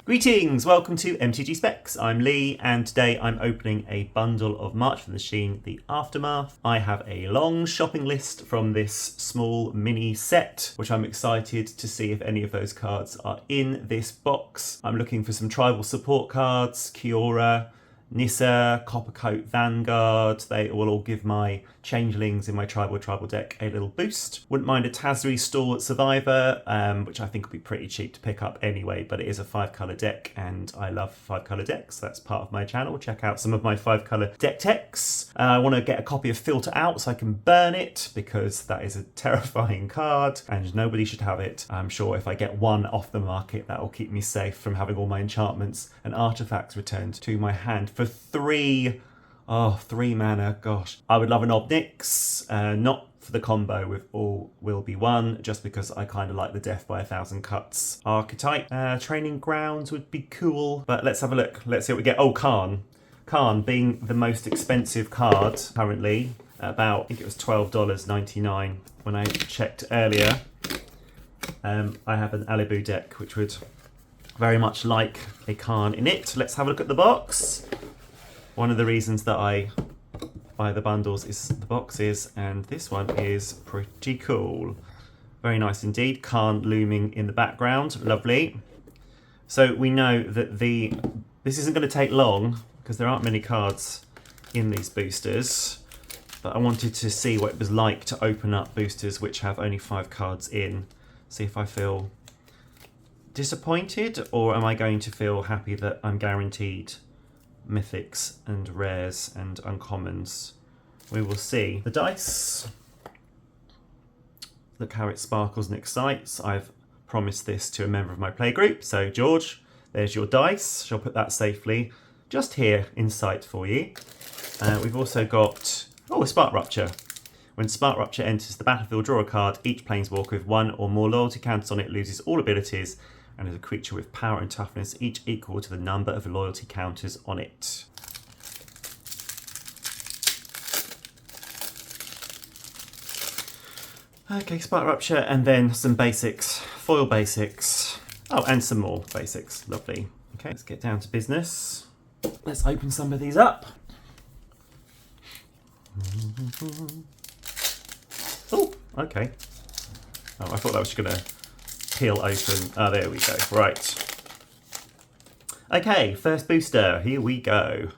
Greetings, welcome to MTG Specs. I'm Lee, and today I'm opening a bundle of March for the Machine, the Aftermath. I have a long shopping list from this small mini set, which I'm excited to see if any of those cards are in this box. I'm looking for some tribal support cards, Kiora, Nissa, Coppercoat Vanguard. They will all give my changelings in my tribal deck a little boost. Wouldn't mind a Tazri Stalwart Survivor, which I think will be pretty cheap to pick up anyway, but it is a 5-colour deck and I love 5-colour decks, so that's part of my channel. Check out some of my 5-colour deck techs. I want to get a copy of Filter Out so I can burn it, because that is a terrifying card and nobody should have it. I'm sure if I get one off the market, that will keep me safe from having all my enchantments and artifacts returned to my hand for 3 mana, gosh. I would love an Obnix, not for the combo with All Will Be One, just because I kind of like the Death by 1,000 Cuts archetype. Training Grounds would be cool, but let's have a look. Let's see what we get. Oh, Karn. Karn being the most expensive card currently, about, I think it was $12.99 when I checked earlier. I have an Alibu deck, which would very much like a Karn in it. Let's have a look at the box. One of the reasons that I buy the bundles is the boxes, and this one is pretty cool. Very nice indeed. Karn looming in the background. Lovely. So we know that this isn't going to take long, because there aren't many cards in these boosters. But I wanted to see what it was like to open up boosters which have only 5 cards in. See if I feel disappointed, or am I going to feel happy that I'm guaranteed mythics and rares and uncommons. We will see. The dice. Look how it sparkles and excites. I've promised this to a member of my playgroup. So George, there's your dice. Shall put that safely just here in sight for you. We've also got, a Spark Rupture. When Spark Rupture enters the battlefield, draw a card. Each planeswalker with 1 or more loyalty counters on it loses all abilities, and is a creature with power and toughness, each equal to the number of loyalty counters on it. Okay, Spark Rupture, and then some basics, foil basics. Oh, and some more basics, lovely. Okay, let's get down to business. Let's open some of these up. Oh, okay. Oh, I thought that was gonna peel open. Oh, there we go. Right. Okay, first booster. Here we go.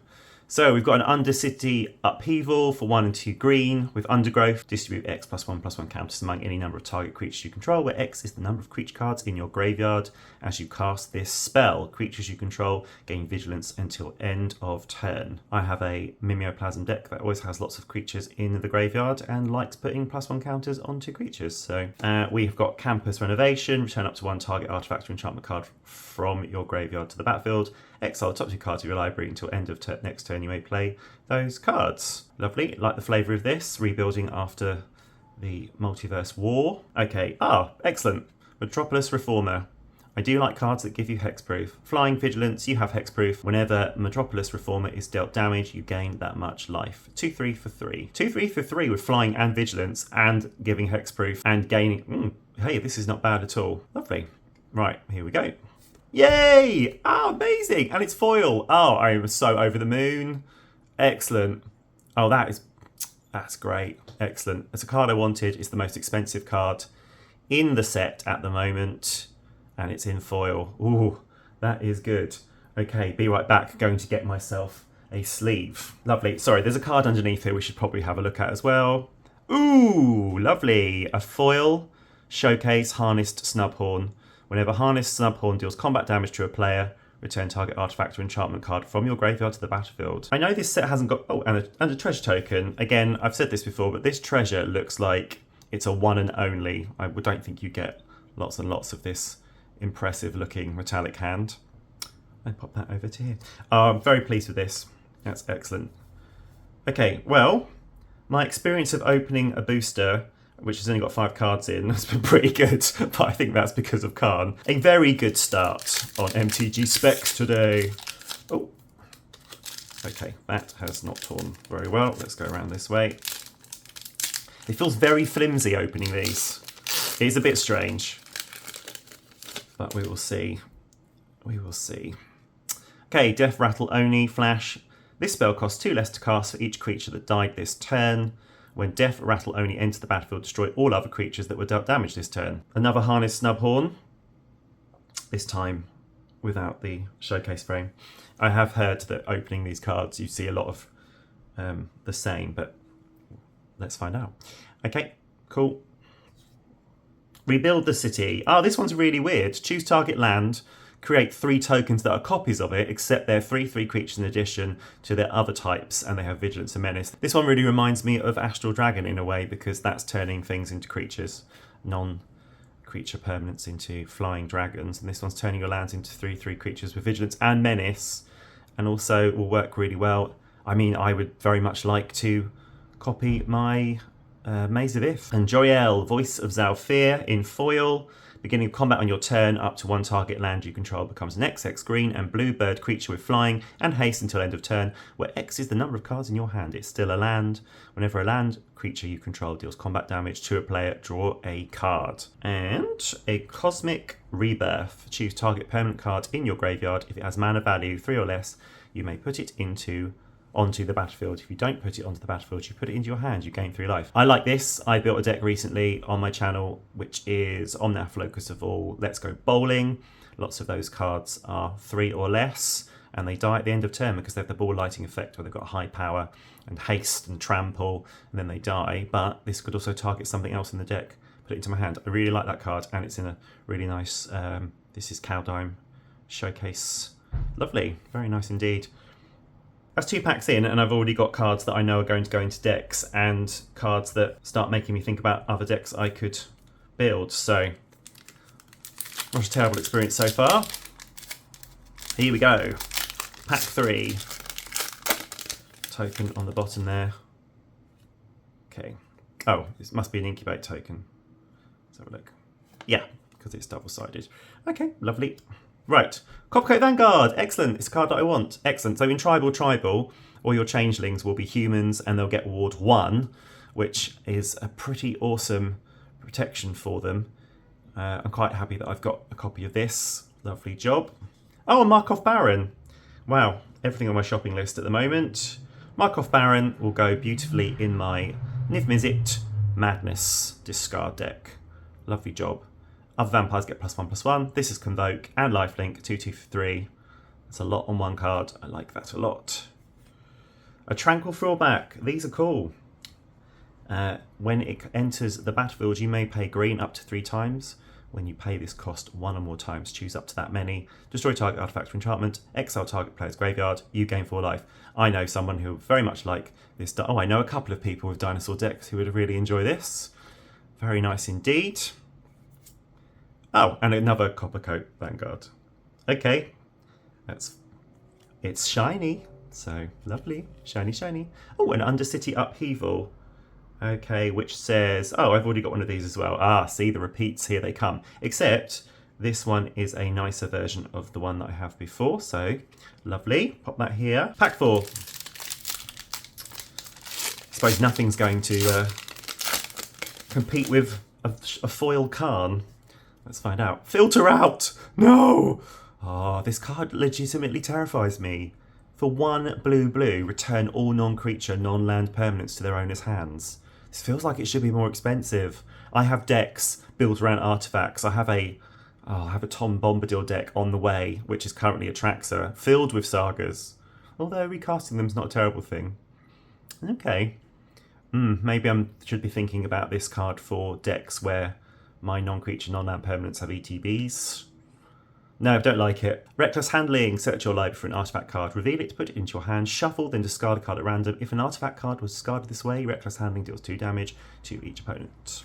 So we've got an Undercity Upheaval for 1 and 2 green with Undergrowth. Distribute X +1/+1 counters among any number of target creatures you control, where X is the number of creature cards in your graveyard as you cast this spell. Creatures you control gain Vigilance until end of turn. I have a Mimeoplasm deck that always has lots of creatures in the graveyard and likes putting +1 counters onto creatures. So we have got Campus Renovation. Return up to 1 target artifact or enchantment card from your graveyard to the battlefield. Exile the top 2 cards of your library until end of next turn. You may play those cards. Lovely. Like the flavour of this. Rebuilding after the Multiverse War. Okay. Excellent. Metropolis Reformer. I do like cards that give you hexproof. Flying Vigilance, you have hexproof. Whenever Metropolis Reformer is dealt damage, you gain that much life. 2/3 for 3. 2/3 for 3 with Flying and Vigilance and giving hexproof and gaining. Hey, this is not bad at all. Lovely. Right, here we go. Yay! Amazing! And it's foil. I was so over the moon. Excellent. That's great. Excellent. It's a card I wanted. It's the most expensive card in the set at the moment. And it's in foil. Ooh, that is good. Okay, be right back. Going to get myself a sleeve. Lovely. Sorry, there's a card underneath here we should probably have a look at as well. Ooh, lovely. A foil Showcase Harnessed Snubhorn. Whenever Harnessed Snubhorn deals combat damage to a player, return target artifact or enchantment card from your graveyard to the battlefield. I know this set hasn't got... and a treasure token. Again, I've said this before, but this treasure looks like it's a one and only. I don't think you get lots and lots of this impressive looking metallic hand. I pop that over to here. I'm very pleased with this. That's excellent. Okay, well, my experience of opening a booster which has only got 5 cards in, has been pretty good, but I think that's because of Karn. A very good start on MTG Specs today. Oh, okay, that has not torn very well. Let's go around this way. It feels very flimsy opening these. It is a bit strange, but we will see. We will see. Okay, Death Rattle Oni Flash. This spell costs 2 less to cast for each creature that died this turn. When Death Rattle Oni enters the battlefield, destroy all other creatures that were dealt damage this turn. Another Harness Snubhorn. This time without the showcase frame. I have heard that opening these cards you see a lot of the same, but let's find out. Okay, cool. Rebuild the city. Oh, this one's really weird. Choose target land, create 3 tokens that are copies of it, except they're 3/3 creatures in addition to their other types, and they have Vigilance and Menace. This one really reminds me of Astral Dragon in a way, because that's turning things into creatures, non-creature permanents into flying dragons, and this one's turning your lands into 3/3 creatures with Vigilance and Menace, and also will work really well. I mean, I would very much like to copy my Maze of Ith. And Joriel, Voice of Zalfir in foil. Beginning of combat on your turn, up to 1 target land you control becomes an XX green and blue bird creature with flying and haste until end of turn, where X is the number of cards in your hand. It's still a land. Whenever a land creature you control deals combat damage to a player, draw a card. And a Cosmic Rebirth. Choose target permanent card in your graveyard. If it has mana value 3 or less, you may put it onto the battlefield. If you don't put it onto the battlefield, you put it into your hand, you gain 3 life. I like this. I built a deck recently on my channel, which is Omnath Locus of All, Let's Go Bowling. Lots of those cards are 3 or less, and they die at the end of turn because they have the ball lighting effect where they've got high power and haste and trample, and then they die. But this could also target something else in the deck. Put it into my hand. I really like that card, and it's in a really nice, this is Kaldheim Showcase. Lovely. Very nice indeed. That's 2 packs in, and I've already got cards that I know are going to go into decks and cards that start making me think about other decks I could build. So, not a terrible experience so far. Here we go. Pack 3. Token on the bottom there. Okay. Oh, this must be an incubate token. Let's have a look. Yeah, because it's double-sided. Okay, lovely. Right, Copcoat Vanguard, excellent, it's a card that I want, excellent. So in Tribal, all your changelings will be humans and they'll get Ward 1, which is a pretty awesome protection for them. I'm quite happy that I've got a copy of this, lovely job. Oh, a Markov Baron, wow, everything on my shopping list at the moment. Markov Baron will go beautifully in my Niv Mizzet Madness discard deck, lovely job. Other vampires get +1/+1. This is Convoke and Lifelink, 2/2 for 3. That's a lot on one card. I like that a lot. A Tranquil Throwback. These are cool. When it enters the battlefield, you may pay green up to 3 times. When you pay this cost 1 or more times, choose up to that many. Destroy target artifact or enchantment. Exile target player's graveyard. You gain 4 life. I know someone who very much like this. Oh, I know a couple of people with dinosaur decks who would really enjoy this. Very nice indeed. Oh, and another Coppercoat Vanguard. Okay, it's shiny, so lovely, shiny, shiny. Oh, an Undercity Upheaval. Okay, which says, oh, I've already got one of these as well. Ah, see, the repeats, here they come. Except this one is a nicer version of the one that I have before, so lovely. Pop that here. Pack 4. I suppose nothing's going to compete with a foil Karn. Let's find out. Filter out! No! Oh, this card legitimately terrifies me. For 1 blue, return all non-creature, non-land permanents to their owner's hands. This feels like it should be more expensive. I have decks built around artifacts. I have a Tom Bombadil deck on the way, which is currently a Traxxas, filled with sagas. Although recasting them is not a terrible thing. Okay. Maybe I should be thinking about this card for decks where my non-creature, non-land permanents have ETBs. No, I don't like it. Reckless Handling. Search your library for an artifact card. Reveal it, put it into your hand. Shuffle, then discard a card at random. If an artifact card was discarded this way, Reckless Handling deals 2 damage to each opponent.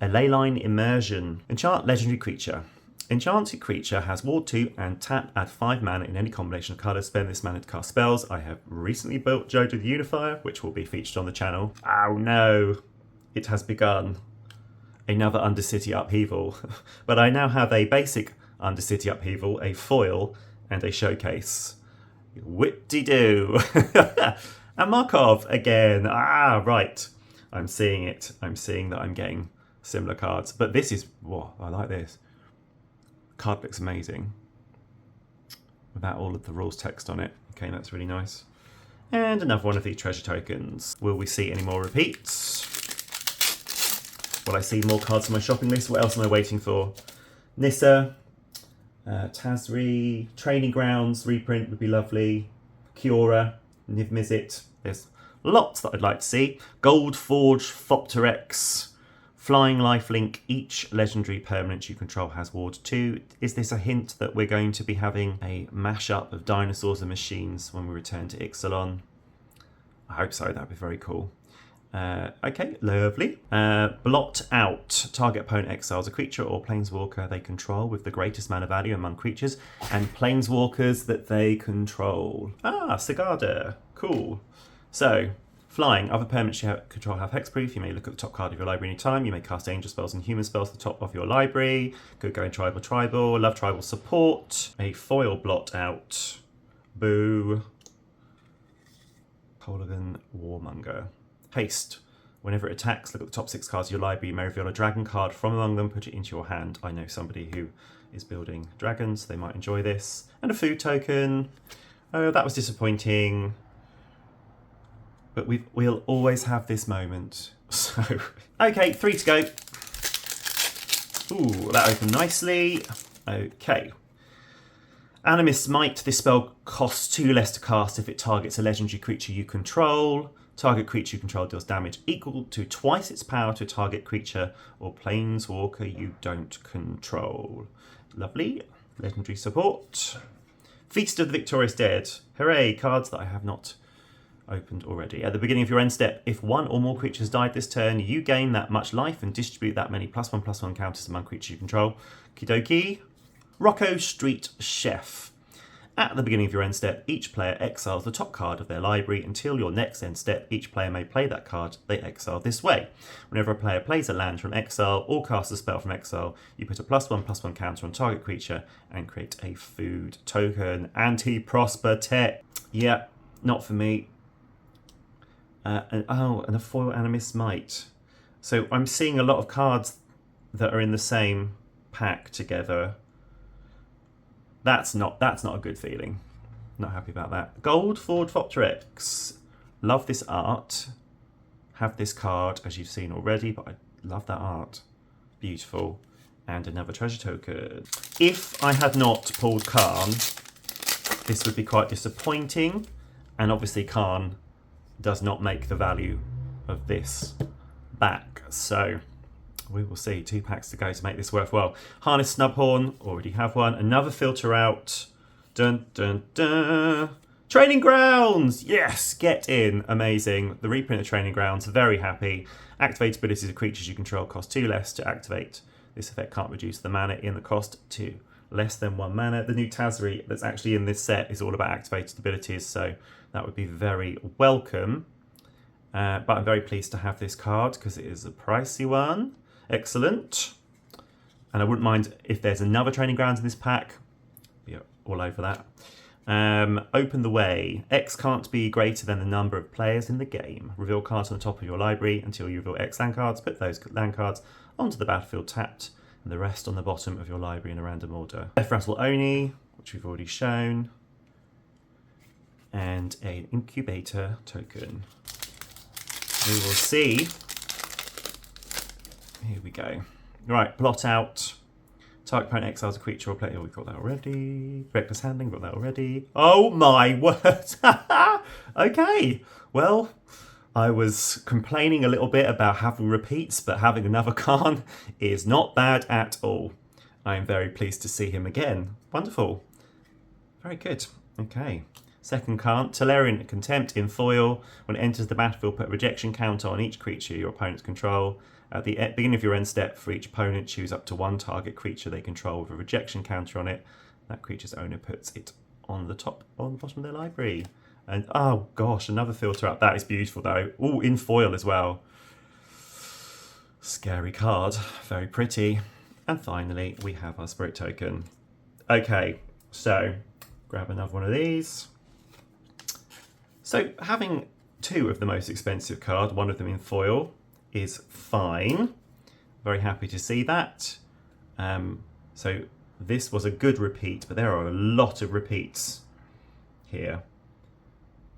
A Leyline Immersion. Enchant legendary creature. Enchanted creature has Ward 2 and tap, add 5 mana in any combination of colours. Spend this mana to cast spells. I have recently built Jojo the Unifier, which will be featured on the channel. Oh no, it has begun. Another Undercity Upheaval. But I now have a basic Undercity Upheaval, a foil, and a showcase. Whip-de-doo. And Markov again. Ah, right. I'm seeing it. I'm seeing that I'm getting similar cards. But this is, whoa, I like this. Card looks amazing. without all of the rules text on it. Okay, that's really nice. And another one of these treasure tokens. Will we see any more repeats? Will I see more cards on my shopping list? What else am I waiting for? Nissa, Tazri, Training Grounds, reprint would be lovely. Kiora, Niv Mizzet. There's lots that I'd like to see. Gold Forge, Thopterex, Flying Lifelink. Each legendary permanent you control has Ward 2. Is this a hint that we're going to be having a mashup of dinosaurs and machines when we return to Ixalan? I hope so, that'd be very cool. Okay, lovely. Blot out. Target opponent exiles a creature or planeswalker they control with the greatest mana value among creatures and planeswalkers that they control. Ah, Sigarda. Cool. So, flying. Other permanents you control have hexproof. You may look at the top card of your library anytime. You may cast angel spells and human spells at the top of your library. Could go in tribal. Love tribal support. A foil blot out. Boo. Polygon Warmonger. Haste. Whenever it attacks, look at the top 6 cards of your library. You may reveal a dragon card from among them, put it into your hand. I know somebody who is building dragons, they might enjoy this. And a food token. Oh, that was disappointing. But we'll always have this moment. So, okay, 3 to go. Ooh, that opened nicely. Okay. Animist Might. This spell costs 2 less to cast if it targets a legendary creature you control. Target creature you control deals damage equal to twice its power to a target creature or planeswalker you don't control. Lovely. Legendary support. Feast of the Victorious Dead. Hooray, cards that I have not opened already. At the beginning of your end step, if one or more creatures died this turn, you gain that much life and distribute that many +1/+1 counters among creatures you control. Kidoki. Rocco Street Chef. At the beginning of your end step, each player exiles the top card of their library until your next end step. Each player may play that card they exile this way. Whenever a player plays a land from exile or casts a spell from exile, you put a +1/+1 counter on target creature and create a food token. Anti-Prosper Tech. Yeah, not for me. And a foil Animist Might. So I'm seeing a lot of cards that are in the same pack together. That's not a good feeling. Not happy about that. Gold Forge Thopterex. Love this art. Have this card as you've seen already, but I love that art. Beautiful. And another treasure token. If I had not pulled Karn, this would be quite disappointing. And obviously Karn does not make the value of this back. So we will see. 2 packs to go to make this worthwhile. Harness Snubhorn, already have one. Another filter out. Dun dun dun. Training Grounds! Yes, get in. Amazing. The reprint of Training Grounds, very happy. Activate abilities of creatures you control cost 2 less to activate. This effect can't reduce the mana in the cost to less than 1 mana. The new Tazri that's actually in this set is all about activated abilities, so that would be very welcome. But I'm very pleased to have this card because it is a pricey one. Excellent. And I wouldn't mind if there's another Training Grounds in this pack. Be all over that. Open the way. X can't be greater than the number of players in the game. Reveal cards on the top of your library until you reveal X land cards. Put those land cards onto the battlefield tapped and the rest on the bottom of your library in a random order. Death Rattle Oni, which we've already shown. And an incubator token. We will see. Here we go. Right, blot out. Target opponent exiles a creature or player. Oh, we've got that already. Reckless handling, got that already. Oh my word. Okay. Well, I was complaining a little bit about having repeats, but having another Karn is not bad at all. I am very pleased to see him again. Wonderful. Very good. Okay. Second Karn, Tolarian Contempt in foil. When it enters the battlefield, put a rejection counter on each creature your opponents control. At the beginning of your end step, for each opponent, choose up to 1 target creature they control with a rejection counter on it. That creature's owner puts it on the bottom of their library. And oh gosh, another filter up. That is beautiful though. Oh, in foil as well. Scary card. Very pretty. And finally, we have our Spirit Token. Okay, so grab another one of these. So having 2 of the most expensive card, one of them in foil, is fine. Very happy to see that. So this was a good repeat, but there are a lot of repeats here.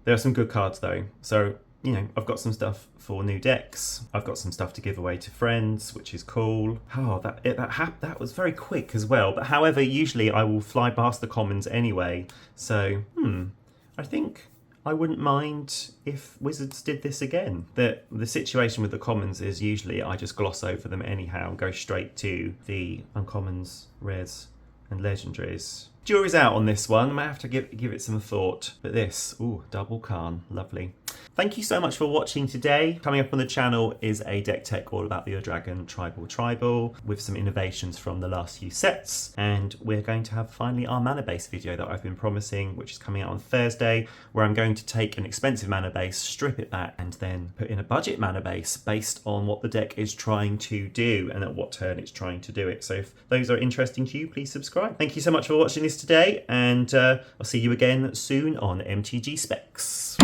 There are some good cards though, so you know, I've got some stuff for new decks. I've got some stuff to give away to friends, which is cool. Oh, that was very quick as well. But however, usually I will fly past the commons anyway. So, I think I wouldn't mind if Wizards did this again. The situation with the commons is usually I just gloss over them anyhow and go straight to the uncommons, rares, and legendaries. Jury's out on this one. I might have to give it some thought. But this, ooh, double Khan, lovely. Thank you so much for watching today. Coming up on the channel is a deck tech all about the Dragon Tribal with some innovations from the last few sets. And we're going to have finally our mana base video that I've been promising, which is coming out on Thursday, where I'm going to take an expensive mana base, strip it back, and then put in a budget mana base based on what the deck is trying to do and at what turn it's trying to do it. So if those are interesting to you, please subscribe. Thank you so much for watching this today, and I'll see you again soon on MTG Specs.